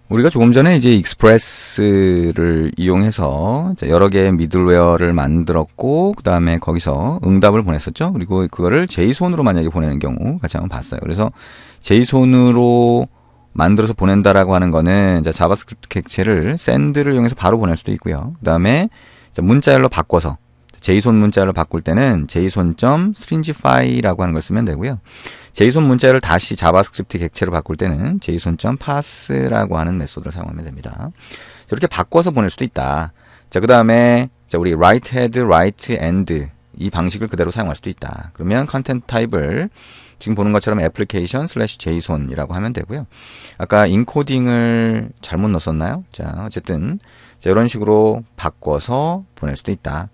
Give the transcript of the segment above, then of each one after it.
우리가 조금 전에 이제 익스프레스를 이용해서 여러 개의 미들웨어를 만들었고, 그 다음에 거기서 응답을 보냈었죠. 그리고 그거를 제이손으로 만약에 보내는 경우 같이 한번 봤어요. 그래서 제이손으로 만들어서 보낸다라고 하는 거는 자바스크립트 객체를 send를 이용해서 바로 보낼 수도 있고요. 그 다음에 문자열로 바꿔서 제이손 문자열로 바꿀 때는 json.stringify라고 하는 걸 쓰면 되고요. 제이손 문자열을 다시 자바스크립트 객체로 바꿀 때는 json.parse라고 하는 메소드를 사용하면 됩니다. 이렇게 바꿔서 보낼 수도 있다. 자, 그 다음에 우리 write head, write end 이 방식을 그대로 사용할 수도 있다. 그러면 컨텐트 타입을 지금 보는 것처럼 application/json이라고 하면 되고요. 아까 인코딩을 잘못 넣었나요? 자, 어쨌든 이런 식으로 바꿔서 보낼 수도 있다.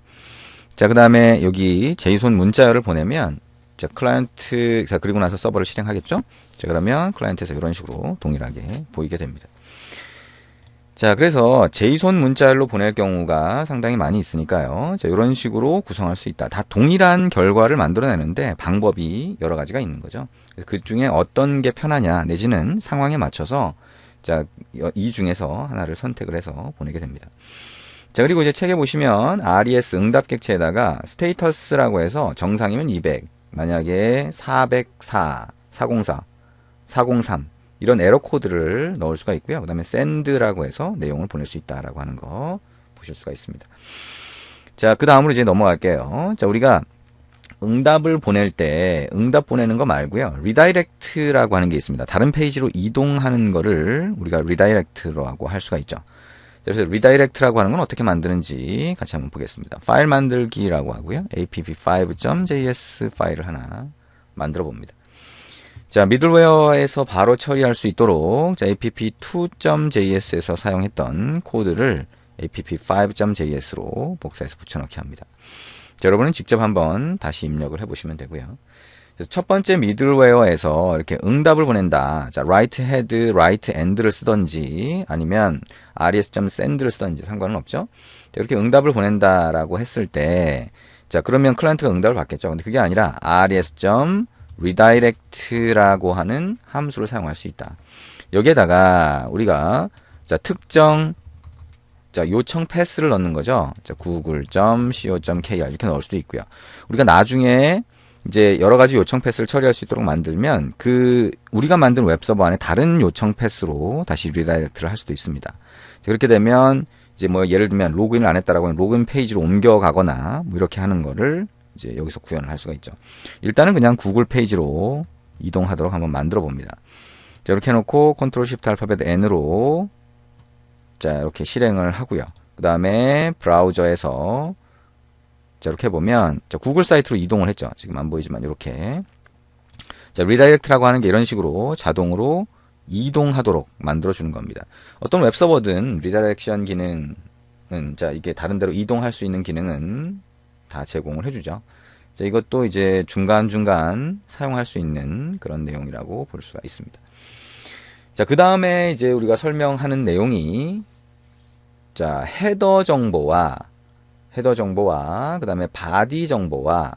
자, 그 다음에 여기 JSON 문자열을 보내면 자, 클라이언트, 자, 그리고 나서 서버를 실행하겠죠? 자, 그러면 클라이언트에서 이런 식으로 동일하게 보이게 됩니다. 자, 그래서 JSON 문자열로 보낼 경우가 상당히 많이 있으니까요. 자, 이런 식으로 구성할 수 있다. 다 동일한 결과를 만들어내는데 방법이 여러 가지가 있는 거죠. 그 중에 어떤 게 편하냐, 내지는 상황에 맞춰서 자, 이 중에서 하나를 선택을 해서 보내게 됩니다. 자, 그리고 이제 책에 보시면 RES 응답 객체에다가 스테이터스라고 해서 정상이면 200, 만약에 404, 404, 403 이런 에러 코드를 넣을 수가 있고요. 그 다음에 send라고 해서 내용을 보낼 수 있다라고 하는 거 보실 수가 있습니다. 자, 그 다음으로 이제 넘어갈게요. 자, 우리가 응답을 보낼 때 응답 보내는 거 말고요. redirect라고 하는 게 있습니다. 다른 페이지로 이동하는 거를 우리가 redirect라고 할 수가 있죠. 그래서 redirect라고 하는 건 어떻게 만드는지 같이 한번 보겠습니다. 파일 만들기라고 하고요. app5.js 파일을 하나 만들어 봅니다. 자, 미들웨어에서 바로 처리할 수 있도록 자, app2.js에서 사용했던 코드를 app5.js로 복사해서 붙여넣기 합니다. 자, 여러분은 직접 한번 다시 입력을 해보시면 되고요. 첫 번째 미들웨어에서 이렇게 응답을 보낸다. 자, write head, write end를 쓰던지 아니면 res.send를 쓰던지 상관은 없죠. 자, 이렇게 응답을 보낸다라고 했을 때, 자, 그러면 클라이언트가 응답을 받겠죠. 근데 그게 아니라 res.redirect라고 하는 함수를 사용할 수 있다. 여기에다가 우리가 자, 특정 자, 요청 패스를 넣는 거죠. 자, google.co.kr 이렇게 넣을 수도 있고요. 우리가 나중에 이제 여러 가지 요청 패스를 처리할 수 있도록 만들면 우리가 만든 웹서버 안에 다른 요청 패스로 다시 리다이렉트를 할 수도 있습니다. 그렇게 되면 이제 뭐 예를 들면 로그인을 안 했다라고 하면 로그인 페이지로 옮겨가거나 뭐 이렇게 하는 거를 이제 여기서 구현을 할 수가 있죠. 일단은 그냥 구글 페이지로 이동하도록 한번 만들어 봅니다. 자, 이렇게 해놓고 컨트롤 쉬프트 알파벳 N으로 자, 이렇게 실행을 하고요. 그 다음에 브라우저에서 자, 이렇게 보면 자, 구글 사이트로 이동을 했죠. 지금 안 보이지만 이렇게 자, 리다이렉트라고 하는 게 이런 식으로 자동으로 이동하도록 만들어주는 겁니다. 어떤 웹서버든 리다이렉션 기능은 자, 이게 다른 데로 이동할 수 있는 기능은 다 제공을 해주죠. 자, 이것도 이제 중간중간 사용할 수 있는 그런 내용이라고 볼 수가 있습니다. 자, 그 다음에 이제 우리가 설명하는 내용이 자, 헤더 정보와 그 다음에 바디 정보와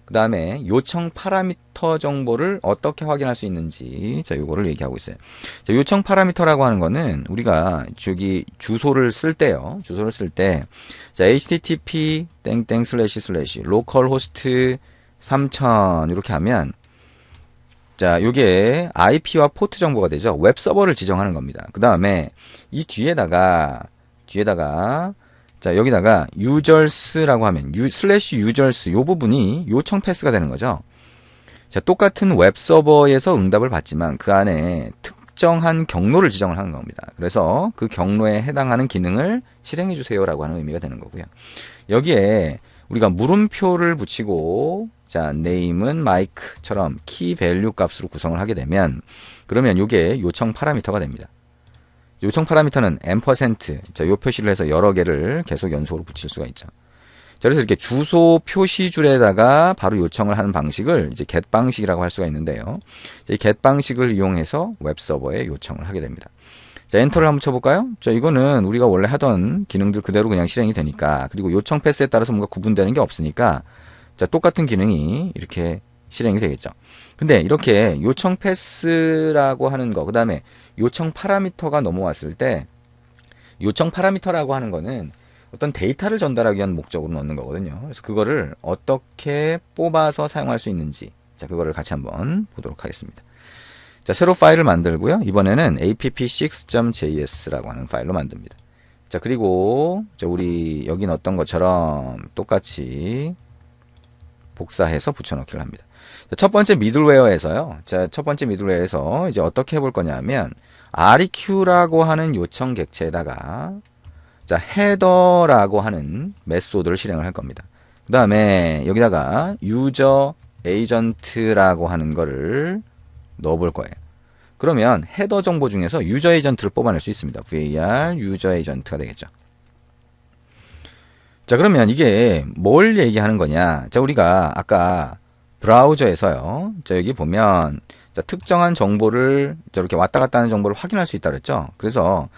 그 다음에 요청 파라미터 정보를 어떻게 확인할 수 있는지 자, 요거를 얘기하고 있어요. 자, 요청 파라미터라고 하는 거는 우리가 저기 주소를 쓸 때요. 주소를 쓸 때 자, http localhost 3000 이렇게 하면 자, 요게 IP와 포트 정보가 되죠. 웹 서버를 지정하는 겁니다. 그 다음에 이 뒤에다가 자, 여기다가 users라고 하면 /users 요 부분이 요청 패스가 되는 거죠. 자, 똑같은 웹 서버에서 응답을 받지만 그 안에 특정한 경로를 지정을 하는 겁니다. 그래서 그 경로에 해당하는 기능을 실행해 주세요라고 하는 의미가 되는 거고요. 여기에 우리가 물음표를 붙이고 자, name은 mike처럼 키 밸류 값으로 구성을 하게 되면 그러면 이게 요청 파라미터가 됩니다. 요청 파라미터는 %, 자, 요 표시를 해서 여러 개를 계속 연속으로 붙일 수가 있죠. 자, 그래서 이렇게 주소 표시줄에다가 바로 요청을 하는 방식을 이제 get 방식이라고 할 수가 있는데요. 자, 이 get 방식을 이용해서 웹 서버에 요청을 하게 됩니다. 자, 엔터를 한번 쳐볼까요? 자, 이거는 우리가 원래 하던 기능들 그대로 그냥 실행이 되니까, 그리고 요청 패스에 따라서 뭔가 구분되는 게 없으니까, 자, 똑같은 기능이 이렇게 실행이 되겠죠. 근데 이렇게 요청 패스라고 하는 거, 그 다음에 요청 파라미터가 넘어왔을 때 요청 파라미터라고 하는 거는 어떤 데이터를 전달하기 위한 목적으로 넣는 거거든요. 그래서 그거를 어떻게 뽑아서 사용할 수 있는지, 자, 그거를 같이 한번 보도록 하겠습니다. 자, 새로 파일을 만들고요. 이번에는 app6.js라고 하는 파일로 만듭니다. 자, 그리고 우리 여기 넣었던 것처럼 똑같이 복사해서 붙여넣기를 합니다. 자, 첫 번째 미들웨어에서요. 자, 첫 번째 미들웨어에서 이제 어떻게 해볼 거냐면 req라고 하는 요청 객체에다가 자, 헤더라고 하는 메소드를 실행을 할 겁니다. 그 다음에 여기다가 유저 에이전트라고 하는 거를 넣어볼 거예요. 그러면 헤더 정보 중에서 유저 에이전트를 뽑아낼 수 있습니다. var 유저 에이전트가 되겠죠. 자, 그러면 이게 뭘 얘기하는 거냐? 자, 우리가 아까 브라우저에서요. 자, 여기 보면 자, 특정한 정보를 저렇게 왔다 갔다 하는 정보를 확인할 수 있다 그랬죠. 그래서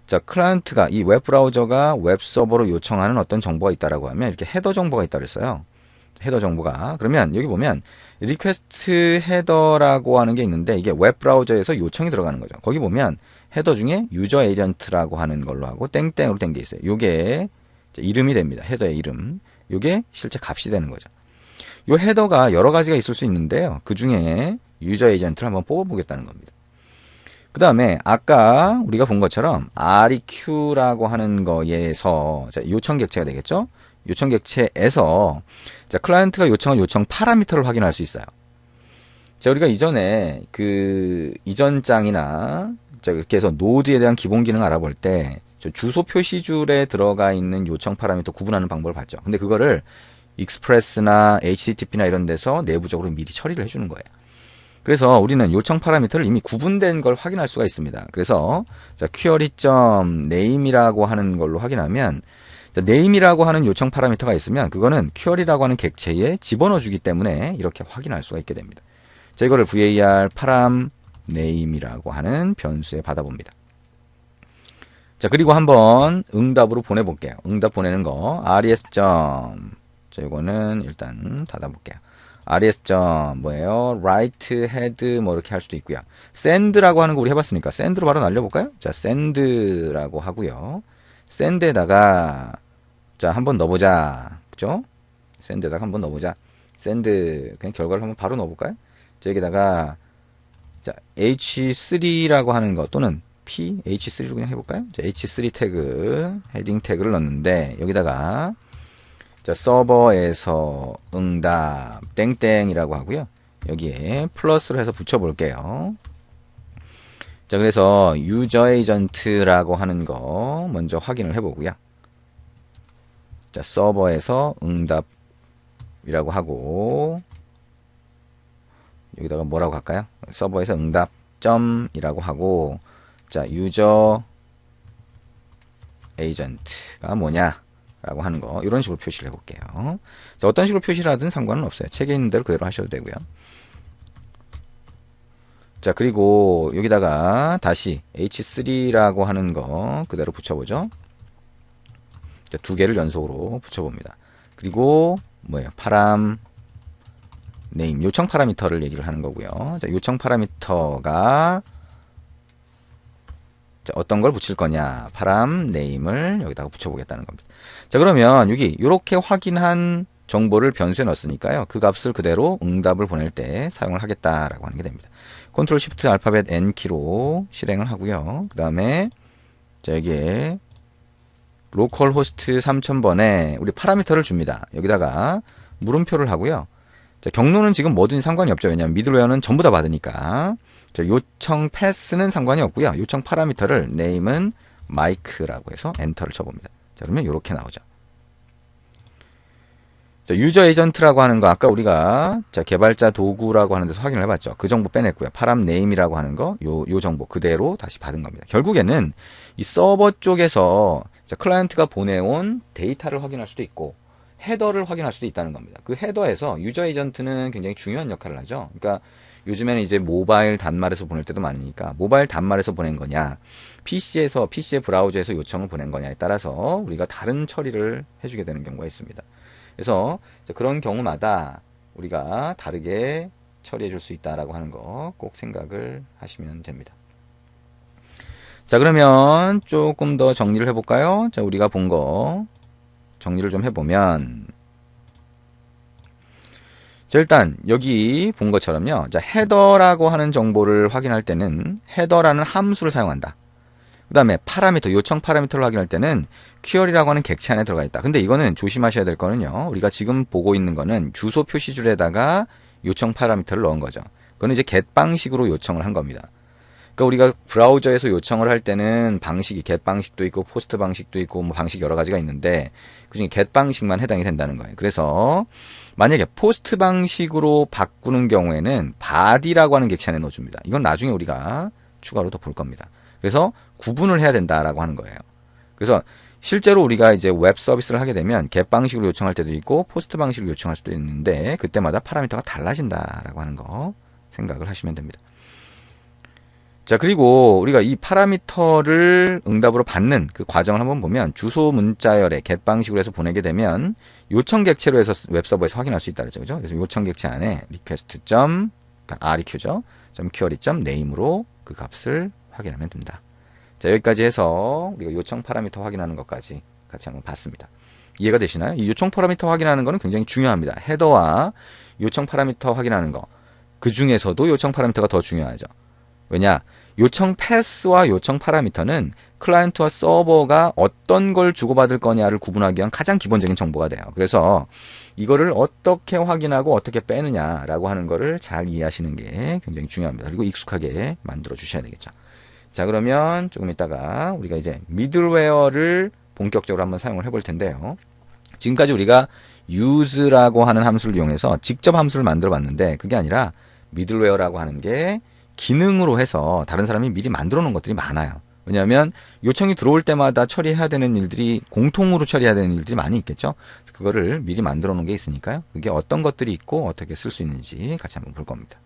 자, 클라이언트가 이 웹 브라우저가 웹 서버로 요청하는 어떤 정보가 있다라고 하면 이렇게 헤더 정보가 있다 그랬어요. 헤더 정보가. 그러면 여기 보면 리퀘스트 헤더라고 하는 게 있는데 이게 웹 브라우저에서 요청이 들어가는 거죠. 거기 보면 헤더 중에 유저 에이전트라고 하는 걸로 하고 땡땡으로 된 게 있어요. 요게 이름이 됩니다. 헤더의 이름. 요게 실제 값이 되는 거죠. 요 헤더가 여러 가지가 있을 수 있는데요. 그 중에 유저 에이전트를 한번 뽑아보겠다는 겁니다. 그 다음에 아까 우리가 본 것처럼 req라고 하는 거에서 요청 객체가 되겠죠. 요청 객체에서 자, 클라이언트가 요청한 요청 파라미터를 확인할 수 있어요. 자, 우리가 이전에 그 이전장이나 자, 이렇게 해서 노드에 대한 기본 기능 알아볼 때 주소 표시줄에 들어가 있는 요청 파라미터 구분하는 방법을 봤죠. 근데 그거를 익스프레스나 HTTP나 이런 데서 내부적으로 미리 처리를 해주는 거예요. 그래서 우리는 요청 파라미터를 이미 구분된 걸 확인할 수가 있습니다. 그래서 자, query.name이라고 하는 걸로 확인하면 자, name이라고 하는 요청 파라미터가 있으면 그거는 query라고 하는 객체에 집어넣어 주기 때문에 이렇게 확인할 수가 있게 됩니다. 자, 이거를 var param name이라고 하는 변수에 받아봅니다. 자, 그리고 한번 응답으로 보내볼게요. 응답 보내는 거 res. 자, 이거는 일단 닫아볼게요. res. 뭐예요? write head 뭐 이렇게 할 수도 있고요. send라고 하는 거 우리 해봤으니까 send로 바로 날려볼까요? 자, send라고 하고요. send에다가 자, 한번 넣어보자. 그죠? send에다가 한번 넣어보자. send 그냥 결과를 한번 바로 넣어볼까요? 자, 여기다가 자, h3라고 하는 거 또는 h3로 그냥 해볼까요? 자, h3 태그 헤딩 태그를 넣는데 여기다가 자, 서버에서 응답 땡땡이라고 하고요. 여기에 플러스를 해서 붙여볼게요. 자, 그래서 유저 에이전트라고 하는 거 먼저 확인을 해보고요. 자, 서버에서 응답이라고 하고 여기다가 뭐라고 할까요? 서버에서 응답 점이라고 하고 자, 유저 에이전트가 뭐냐 라고 하는 거 이런 식으로 표시를 해볼게요. 자, 어떤 식으로 표시를 하든 상관은 없어요. 책에 있는 대로 그대로 하셔도 되고요. 자, 그리고 여기다가 다시 h3라고 하는 거 그대로 붙여보죠. 자, 두 개를 연속으로 붙여봅니다. 그리고 뭐예요? 파람 네임 요청 파라미터를 얘기를 하는 거고요. 자, 요청 파라미터가 자, 어떤 걸 붙일 거냐? 파람 네임을 여기다가 붙여보겠다는 겁니다. 자, 그러면 여기 이렇게 확인한 정보를 변수에 넣었으니까요. 그 값을 그대로 응답을 보낼 때 사용을 하겠다라고 하는 게 됩니다. 컨트롤 시프트 알파벳 N키로 실행을 하고요. 그 다음에 자, 여기에 로컬 호스트 3000번에 우리 파라미터를 줍니다. 여기다가 물음표를 하고요. 자, 경로는 지금 뭐든 상관이 없죠. 왜냐하면 미들웨어는 전부 다 받으니까. 자, 요청 패스는 상관이 없고요. 요청 파라미터를 name은 마이크라고 해서 엔터를 쳐봅니다. 자, 그러면 이렇게 나오죠. 자, 유저 에이전트라고 하는 거 아까 우리가 자, 개발자 도구라고 하는 데서 확인을 해봤죠. 그 정보 빼냈고요. 파람 네임이라고 하는 거 요 정보 그대로 다시 받은 겁니다. 결국에는 이 서버 쪽에서 자, 클라이언트가 보내온 데이터를 확인할 수도 있고 헤더를 확인할 수도 있다는 겁니다. 그 헤더에서 유저 에이전트는 굉장히 중요한 역할을 하죠. 그러니까 요즘에는 이제 모바일 단말에서 보낼 때도 많으니까 모바일 단말에서 보낸 거냐 PC의 브라우저에서 요청을 보낸 거냐에 따라서 우리가 다른 처리를 해주게 되는 경우가 있습니다. 그래서 그런 경우마다 우리가 다르게 처리해 줄 수 있다라고 하는 거 꼭 생각을 하시면 됩니다. 자, 그러면 조금 더 정리를 해볼까요? 자, 우리가 본 거 정리를 좀 해보면, 자, 일단 여기 본 것처럼요. 자, 헤더라고 하는 정보를 확인할 때는 헤더라는 함수를 사용한다. 그 다음에 파라미터, 요청 파라미터를 확인할 때는 퀘어리라고 하는 객체 안에 들어가 있다. 근데 이거는 조심하셔야 될 거는요. 우리가 지금 보고 있는 거는 주소 표시줄에다가 요청 파라미터를 넣은 거죠. 그거는 이제 get 방식으로 요청을 한 겁니다. 그러니까 우리가 브라우저에서 요청을 할 때는 방식이 get 방식도 있고 포스트 방식도 있고 뭐 방식 여러 가지가 있는데 그중에 get 방식만 해당이 된다는 거예요. 그래서 만약에 포스트 방식으로 바꾸는 경우에는 body라고 하는 객체 안에 넣어줍니다. 이건 나중에 우리가 추가로 더 볼 겁니다. 그래서 구분을 해야 된다라고 하는 거예요. 그래서 실제로 우리가 이제 웹 서비스를 하게 되면 get 방식으로 요청할 때도 있고 포스트 방식으로 요청할 수도 있는데 그때마다 파라미터가 달라진다라고 하는 거 생각을 하시면 됩니다. 자, 그리고 우리가 이 파라미터를 응답으로 받는 그 과정을 한번 보면 주소 문자열에 get 방식으로 해서 보내게 되면 요청 객체로 해서 웹서버에서 확인할 수 있다 그랬죠. 그죠? 그래서 요청 객체 안에 request. req죠. query.name으로 그 값을 확인하면 된다. 자, 여기까지 해서 우리가 요청 파라미터 확인하는 것까지 같이 한번 봤습니다. 이해가 되시나요? 이 요청 파라미터 확인하는 거는 굉장히 중요합니다. 헤더와 요청 파라미터 확인하는 거. 그 중에서도 요청 파라미터가 더 중요하죠. 왜냐? 요청 패스와 요청 파라미터는 클라이언트와 서버가 어떤 걸 주고받을 거냐를 구분하기 위한 가장 기본적인 정보가 돼요. 그래서 이거를 어떻게 확인하고 어떻게 빼느냐라고 하는 거를 잘 이해하시는 게 굉장히 중요합니다. 그리고 익숙하게 만들어 주셔야 되겠죠. 자, 그러면 조금 이따가 우리가 이제 미들웨어를 본격적으로 한번 사용을 해볼 텐데요. 지금까지 우리가 use라고 하는 함수를 이용해서 직접 함수를 만들어 봤는데 그게 아니라 미들웨어라고 하는 게 기능으로 해서 다른 사람이 미리 만들어 놓은 것들이 많아요. 왜냐하면 요청이 들어올 때마다 처리해야 되는 일들이 공통으로 처리해야 되는 일들이 많이 있겠죠. 그거를 미리 만들어 놓은 게 있으니까요. 그게 어떤 것들이 있고 어떻게 쓸 수 있는지 같이 한번 볼 겁니다.